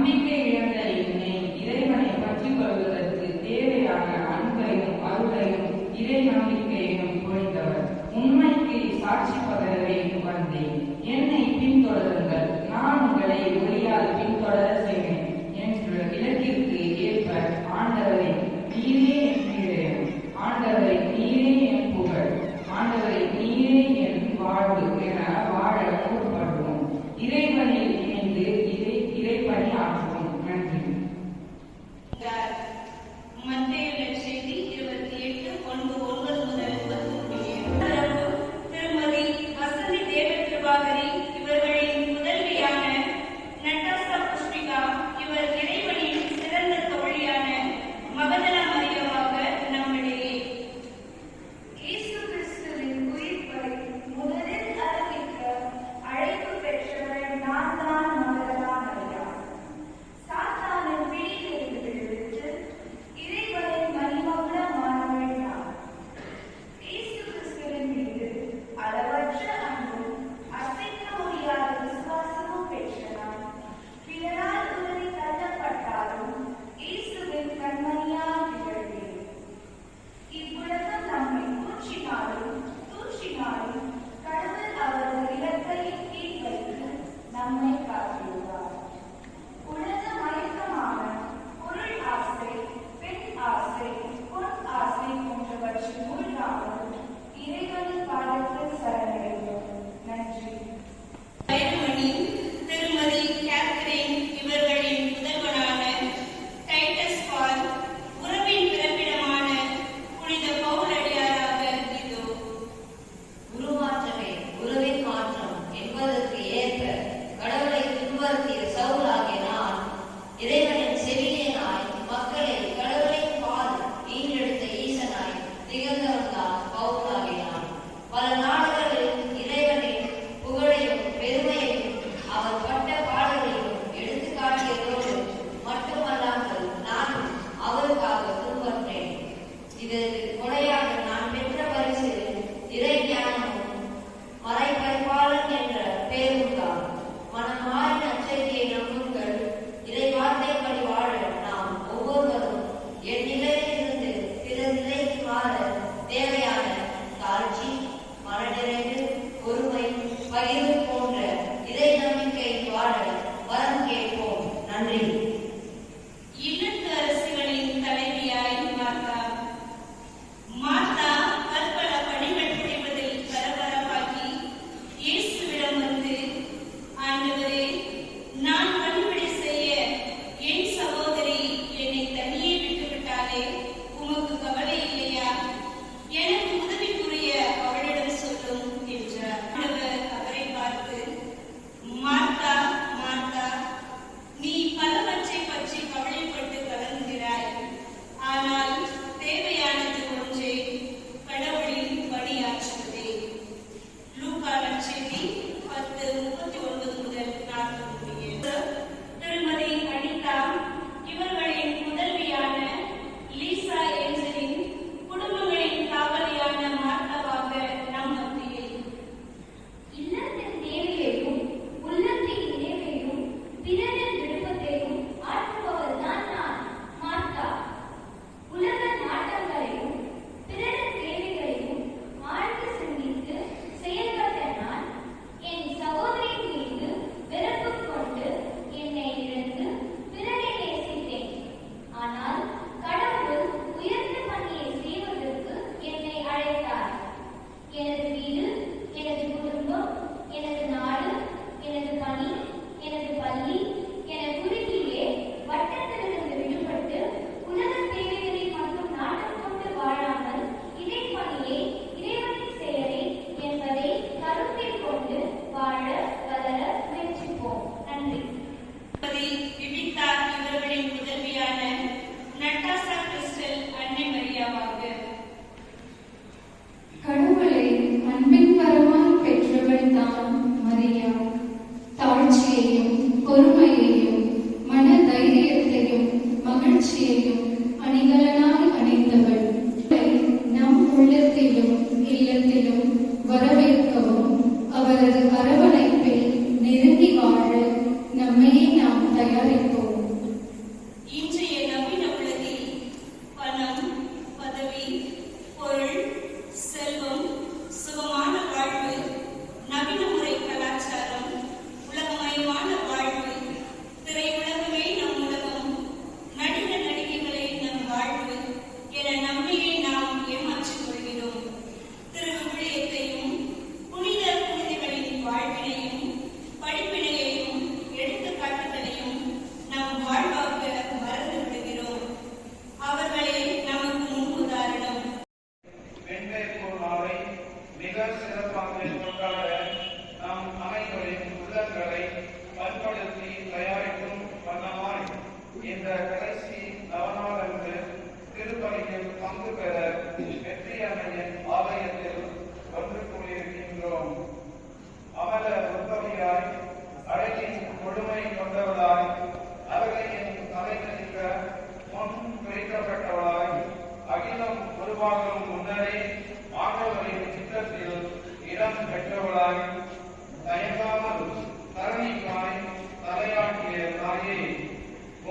நம்பிக்கை இழந்த என்னை இறைவனை பற்றிக் கொள்வதற்கு தேவையான அன்பையும் அருளையும் இறை நம்பிக்கையையும் பொழிந்தவர். உண்மைக்கு சாட்சி பகரவே வந்தேன். என்னை பின்தொடருங்கள், நான் உங்களை ஒளியால் பின்தொடர செய்வேன் என்ற இலக்கிற்கு ஏற்ப ஆண்டவரை நீரே என் மீழம், ஆண்டவரை நீரே என் புகழ், ஆண்டவரை நீரே என் வாழ்வு என வாழ முற்படுவோம். இறைவனில் இணைந்து இறைப்பணி ஆற்றுவோம். நன்றி. மத்தேயு நற்செய்தி 28:9 முதல் 10 திருமதி வசந்தி தேவகிருபாகரி இவர்களின் முதல்வியான நட்டாசா புஷ்பிகா இவர் இறைவனின் சிறந்த தோழியான மகதலா மரியமாக நம்மிடையே. இயேசு கிறிஸ்துவின் உயிர்ப்பை முதலில் அறிவிக்க அழைப்பு பெற்றவர் நான் தான் மகதலா மரியா. சாத்தானின் பிடியிலிருந்து விடுவித்து இறைவனின் மணிமகுடமானவள் நான். இயேசு கிறிஸ்துவின் மீது அளவற்ற அன்பும் அசைக்க முடியாத விசுவாசமும் பெற்ற நான் பிறரால் உதவி தள்ளப்பட்டாலும் இயேசுவின் கண்மணியாய் திகழ்வேன். இவ்வுலகம் நம்மை தூற்றினாலும் கடவுள் அவரது இலக்கையின் கீழ் வைத்து நம்மை காத்திடுவார். உலக மயக்கமான பொருள் ஆசை, பெண் ஆசை, பொன் ஆசை போன்றவற்றில் மூழ்காமல் இறைவனின் பாதத்தில் சரணடைவோம். நன்றி. வைரமணி திருமதி கேத்ரின் இவர்களின் முதல்வனான டைட்டஸ் பால் உறவின் பிறப்பிடமான புனித பவுலடியாராக இதோ. உருமாற்றமே உறவின் மாற்றம் என்பதற்கு ஏற்ப கடவுளை பின்பற்றிய சவுலாகிய நான் இறைவனின் செவிலியனாய் மக்களை கடவுளின் பால் ஈன்றெடுத்த ஈசனாய் திகழ்ந்தவன்தான் பவுலாகிய நான். பல நாடுகளில் இறைவனின் புகழையும் பெருமையையும் அவர் பட்ட பாடலையும் எடுத்துக்காட்டியதோடு மட்டுமல்லாமல் நானும் அவருக்காக பின்பற்றேன். இதற்கு கொடையாக நான் பெற்ற பரிசு இறை ஞானமும் மறைபரிபாலன் என்ற பெயரும்தான். மனம் மாறி நற்செய்தியை நம்புங்கள். இறை வார்த்தைப்படி வாழ நாம் ஒவ்வொருவரும் என் நிலையிலிருந்து பிற நிலைக்கு மாற தேவையான தாழ்ச்சி, மனநிறைவு, பொறுமை, பகிர்வு போன்ற இறை நம்பிக்கை வாழ வரம் கேட்போம். நன்றி. இல்லத்து அரசுகளின் தலைவியாய் மார்த்தா. மார்த்தா பற்பல பணிகள் புரிவதில் பரபரப்பாகி இயேசுவிடம் வந்து, ஆண்டவரே, நான் பணிவிடை செய்ய என் சகோதரி என்னை தனியே விட்டுவிட்டாலே உமக்கு கவலை இல்லையா? எனக்கு உதவி புரிய அவளிடம் சொல்லும் என்றார். ஆண்டவர் அவரை பார்த்து, மார்த்தா மார்த்தா, நீ பலவற்றை பற்றி கவலைப்பட்டு கலங்குகிறாய். ஆனால் தேவையானது ஒன்றே, கடவுளின் பணியாற்றுவதே. லூக்கா நற்செய்தி 10:39 முதல் 40 திருமதி அனிதா இவர்களின் முதல்வியான லீசா ஏஞ்சலின் குடும்பங்களின் காவலியான மார்த்தாவாக நம் மத்தியில். இல்லத்தின் தேவையையும் உள்ளத்தின் இணைவையும் பிறரின் விருப்பத்தையும் ஆற்றுபவர் தான் நான், மார்த்தா. உலக நாட்டங்களையும் பிறரின் தேவைகளையும் ஆழ்ந்து சிந்தித்து செயல்பட்ட நான் என் சகோதரின் மீது வெறுப்பு கொண்டு என்னை இழந்து பிறரை நேசித்தேன். ஆனால் கடவுள் உயர்ந்த பணியை செய்வதற்கு என்னை அழைத்தார். எனது வீடு, எனது குடும்பம், எனது நாடு, எனது பணி, எனது பள்ளி என குறுகியே வட்டத்திலிருந்து விடுபட்டு உலக தேவைகளை மட்டும் நாட்டம் கொண்டு வாழாமல் இறைப்பணியை, இறைவனின் செயலை என்பதை கருத்தில் கொண்டு வாழ வளர முயற்சிப்போம். நன்றி. திருமதி விபிதா இவர்களின் முதல்வியான நட்டாசா கிறிஸ்டல் அன்னை மரியாவாக. கடவுளை அன்பின் வரமாய் பெற்றவள் தான் மரியா. தாழ்ச்சியையும் பொறுமையையும் மன தைரியத்தையும் மகிழ்ச்சியையும் அணிகலனாய் அணிந்தவள். நம் உள்ளத்திலும் இல்லத்திலும் வரவேற்கவும் அவரது அரவணைப்பில் நெருங்கி வாழ நம்மையே நாம் தயாரிப்போம். இந்த கடைசி நவநாளன்று திருப்பலியில் பங்கு பெற வெற்றி அன்னையின் ஆலயத்தில் ஒன்று கூடியிருக்கின்றோம். அமல உற்பவியாய் அழகின் கொடுமை கொண்டவளாய் அழகையின் தலைநிற்க முன் பிரிக்கப்பட்டவளாய் அகிலம் உருவாகும் முன்னரே ஆண்டவரின் சித்தத்தில் இடம் பெற்றவளாய் தயங்காமல் தரணிக்காய் தலையாட்டிய தாயே,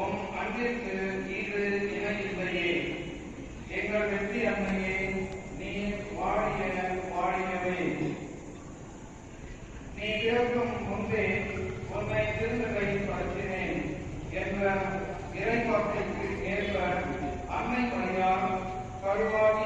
உம் அன்பிற்கு ஈடு இணையில்லையே. எங்கள் வெற்றி அன்னையே, நீ வாழிய வாழியவே. நீ பிறக்கும் முன்பே உன்னை திருநிலைப்படுத்தினேன் என்ற இறைவார்த்தைக்கு ஏற்ப அன்னை மரியாள் கருவாகி